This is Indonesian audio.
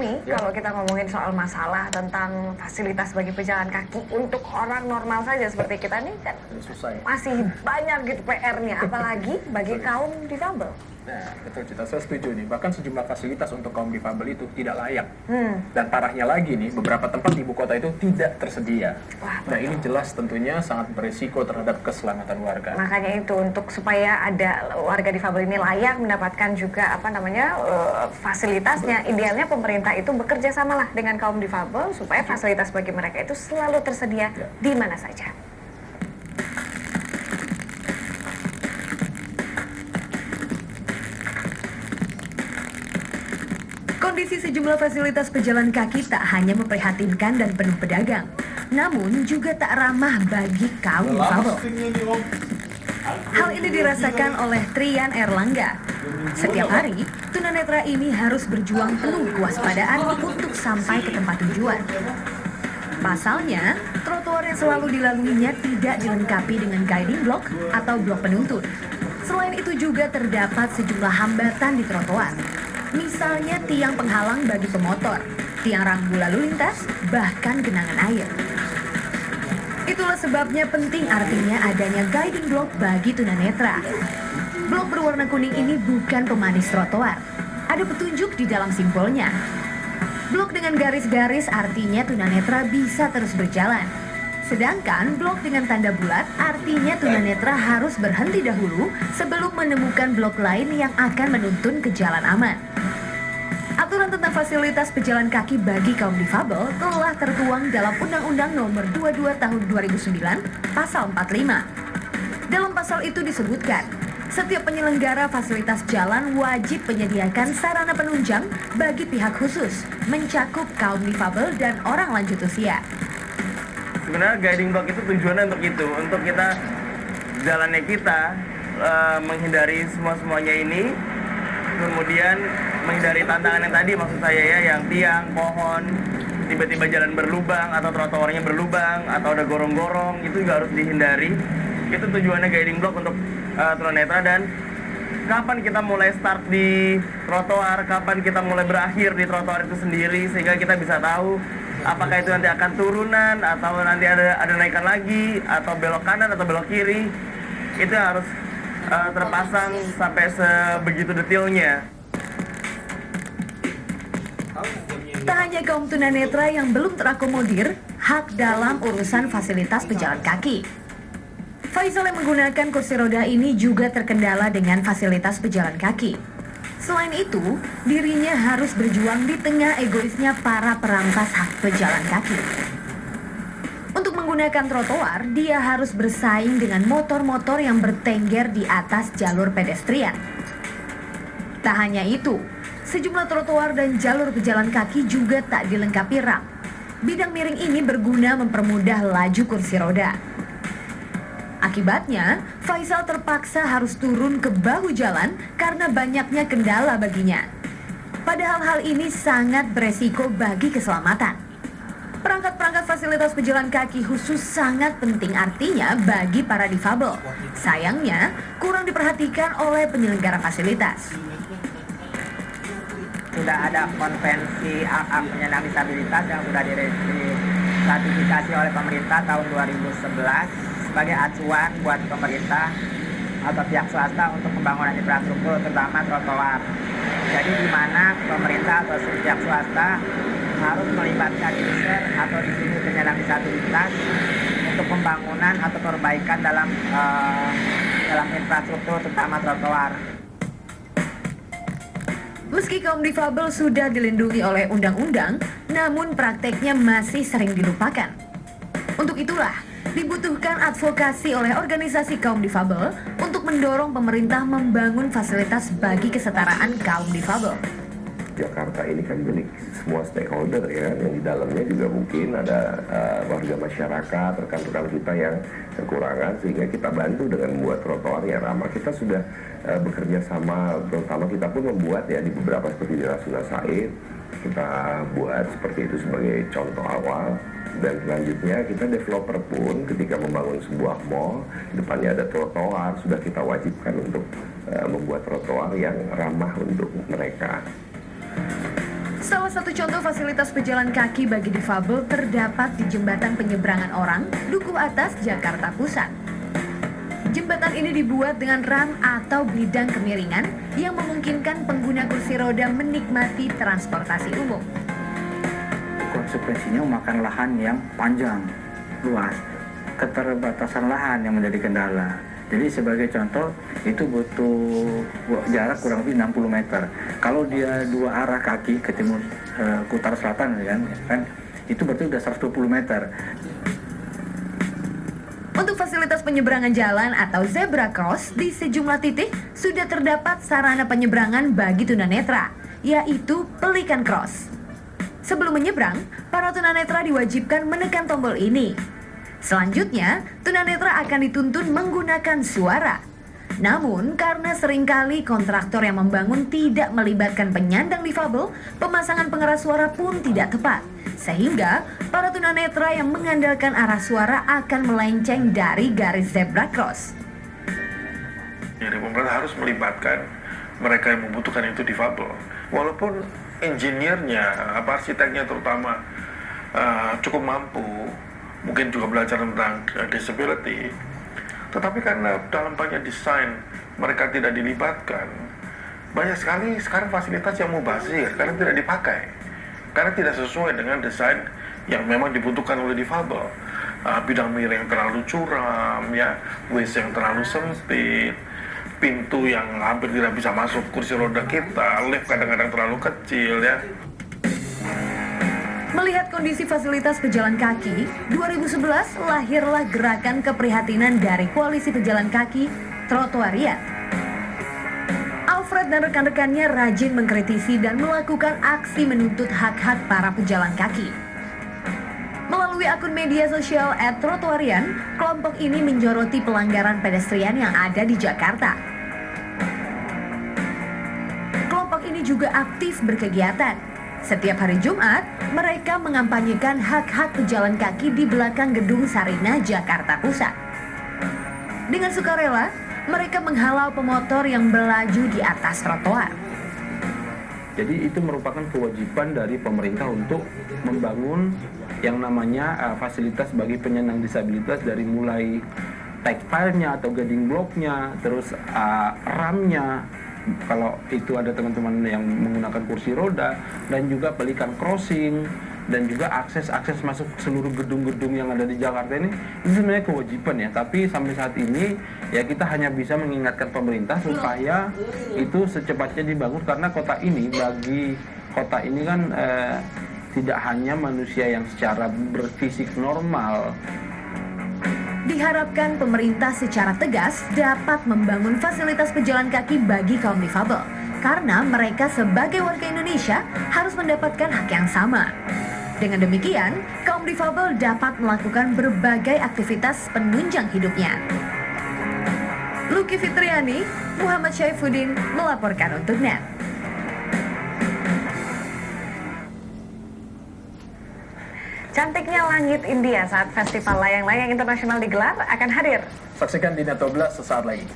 Tommy, kalau kita ngomongin soal masalah tentang fasilitas bagi pejalan kaki untuk orang normal saja seperti kita nih kan susah ya. masih banyak gitu PR-nya, apalagi bagi kaum difabel. Nah, betul Cita, saya setuju nih. Bahkan sejumlah fasilitas untuk kaum difabel itu tidak layak. Dan parahnya lagi nih, beberapa tempat di ibu kota itu tidak tersedia. Wah, Nah, ini jelas tentunya sangat berisiko terhadap keselamatan warga. Makanya itu untuk supaya ada warga difabel ini layak mendapatkan juga fasilitasnya, idealnya pemerintah itu bekerja samalah dengan kaum difabel supaya fasilitas bagi mereka itu selalu tersedia di mana saja. Kondisi sejumlah fasilitas pejalan kaki tak hanya memprihatinkan dan penuh pedagang, namun juga tak ramah bagi kaum difabel. Hal ini dirasakan oleh Trian Erlangga. Setiap hari, tunanetra ini harus berjuang penuh kewaspadaan untuk sampai ke tempat tujuan. Pasalnya, trotoar yang selalu dilaluinya tidak dilengkapi dengan guiding block atau blok penuntun. Selain itu juga terdapat sejumlah hambatan di trotoar. Misalnya tiang penghalang bagi pemotor, tiang rambu lalu lintas, bahkan genangan air. Itulah sebabnya penting artinya adanya guiding block bagi tunanetra. Blok berwarna kuning ini bukan pemanis trotoar. Ada petunjuk di dalam simbolnya. Blok dengan garis-garis artinya tunanetra bisa terus berjalan. Sedangkan blok dengan tanda bulat artinya tunanetra harus berhenti dahulu sebelum menemukan blok lain yang akan menuntun ke jalan aman. Aturan tentang fasilitas pejalan kaki bagi kaum difabel telah tertuang dalam Undang-Undang Nomor 22 Tahun 2009, Pasal 45. Dalam pasal itu disebutkan, setiap penyelenggara fasilitas jalan wajib menyediakan sarana penunjang bagi pihak khusus, mencakup kaum difabel dan orang lanjut usia. Sebenarnya guiding block itu tujuannya untuk kita jalannya kita menghindari semuanya ini, kemudian menghindari tantangan yang tadi maksud saya ya, yang tiang, pohon, tiba-tiba jalan berlubang atau trotoarnya berlubang atau ada gorong-gorong, itu juga harus dihindari. Itu tujuannya guiding block untuk tunanetra. Dan kapan kita mulai start di trotoar, kapan kita mulai berakhir di trotoar itu sendiri, sehingga kita bisa tahu apakah itu nanti akan turunan atau nanti ada naikan lagi atau belok kanan atau belok kiri. Itu harus terpasang sampai sebegitu detailnya. Tak hanya kaum tunanetra yang belum terakomodir hak dalam urusan fasilitas pejalan kaki. Faisal yang menggunakan kursi roda ini juga terkendala dengan fasilitas pejalan kaki. Selain itu, dirinya harus berjuang di tengah egoisnya para perampas hak pejalan kaki. Untuk menggunakan trotoar, dia harus bersaing dengan motor-motor yang bertengger di atas jalur pedestrian. Tak hanya itu, sejumlah trotoar dan jalur pejalan kaki juga tak dilengkapi ram. Bidang miring ini berguna mempermudah laju kursi roda. Akibatnya, Faisal terpaksa harus turun ke bahu jalan karena banyaknya kendala baginya. Padahal hal ini sangat beresiko bagi keselamatan. Perangkat-perangkat fasilitas pejalan kaki khusus sangat penting artinya bagi para difabel. Sayangnya, kurang diperhatikan oleh penyelenggara fasilitas. Sudah ada konvensi hak-hak penyandang disabilitas yang sudah diratifikasi oleh pemerintah tahun 2011 sebagai acuan buat pemerintah atau pihak swasta untuk pembangunan infrastruktur terutama trotoar. Jadi di mana pemerintah atau pihak swasta harus melibatkan user atau individu penyandang disabilitas untuk pembangunan atau perbaikan dalam infrastruktur terutama trotoar. Meski kaum difabel sudah dilindungi oleh undang-undang, namun prakteknya masih sering dilupakan. Untuk itulah, dibutuhkan advokasi oleh organisasi kaum difabel untuk mendorong pemerintah membangun fasilitas bagi kesetaraan kaum difabel. Jakarta ini kan milik semua stakeholder ya, yang di dalamnya juga mungkin ada warga masyarakat, rekan-rekan kita yang kekurangan, sehingga kita bantu dengan membuat trotoar yang ramah. Kita sudah bekerja sama, terutama kita pun membuat ya di beberapa seperti di Rasuna Said, kita buat seperti itu sebagai contoh awal. Dan selanjutnya kita developer pun ketika membangun sebuah mall, depannya ada trotoar, sudah kita wajibkan untuk membuat trotoar yang ramah untuk mereka. Salah satu contoh fasilitas pejalan kaki bagi difabel terdapat di Jembatan Penyeberangan Orang, Dukuh Atas, Jakarta Pusat. Jembatan ini dibuat dengan ram atau bidang kemiringan yang memungkinkan pengguna kursi roda menikmati transportasi umum. Konsekuensinya memakan lahan yang panjang, luas. Keterbatasan lahan yang menjadi kendala. Jadi sebagai contoh, itu butuh jarak kurang lebih 60 meter. Kalau dia dua arah kaki ke timur, ke utara selatan kan, itu berarti udah 120 meter. Untuk fasilitas penyeberangan jalan atau zebra cross, di sejumlah titik sudah terdapat sarana penyeberangan bagi tunanetra, yaitu pelikan cross. Sebelum menyeberang, para tunanetra diwajibkan menekan tombol ini. Selanjutnya, tunanetra akan dituntun menggunakan suara. Namun, karena seringkali kontraktor yang membangun tidak melibatkan penyandang difabel, pemasangan pengeras suara pun tidak tepat. Sehingga, para tunanetra yang mengandalkan arah suara akan melenceng dari garis zebra cross. Jadi pemerintah harus melibatkan mereka yang membutuhkan itu difabel. Walaupun insinyernya, arsiteknya terutama cukup mampu, mungkin juga belajar tentang disability, tetapi karena dalam banyak desain mereka tidak dilibatkan, banyak sekali sekarang fasilitas yang mubazir karena tidak dipakai, karena tidak sesuai dengan desain yang memang dibutuhkan oleh difabel. Bidang miring yang terlalu curam, ya, WC yang terlalu sempit, pintu yang hampir tidak bisa masuk kursi roda kita, lift kadang-kadang terlalu kecil, ya. Melihat kondisi fasilitas pejalan kaki, 2011 lahirlah gerakan keprihatinan dari Koalisi Pejalan Kaki Trotoarian. Alfred dan rekan-rekannya rajin mengkritisi dan melakukan aksi menuntut hak-hak para pejalan kaki. Melalui akun media sosial @trotoarian, kelompok ini menyoroti pelanggaran pedestrian yang ada di Jakarta. Kelompok ini juga aktif berkegiatan. Setiap hari Jumat, mereka mengampanyekan hak-hak pejalan kaki di belakang gedung Sarinah, Jakarta Pusat. Dengan sukarela, mereka menghalau pemotor yang melaju di atas trotoar. Jadi itu merupakan kewajiban dari pemerintah untuk membangun yang namanya fasilitas bagi penyandang disabilitas, dari mulai tactile-nya atau guiding block-nya, terus ramnya, kalau itu ada teman-teman yang menggunakan kursi roda, dan juga pelikan crossing, dan juga akses masuk seluruh gedung-gedung yang ada di Jakarta ini sebenarnya kewajiban ya. Tapi sampai saat ini ya kita hanya bisa mengingatkan pemerintah supaya itu secepatnya dibangun, karena kota ini, bagi kota ini kan tidak hanya manusia yang secara berfisik normal. Diharapkan pemerintah secara tegas dapat membangun fasilitas pejalan kaki bagi kaum difabel, karena mereka sebagai warga Indonesia harus mendapatkan hak yang sama. Dengan demikian, kaum difabel dapat melakukan berbagai aktivitas penunjang hidupnya. Luki Fitriani, Muhammad Syaifuddin melaporkan untuk NET. Cantiknya langit India saat Festival Layang-Layang Internasional digelar akan hadir. Saksikan di Net 12 sesaat lagi.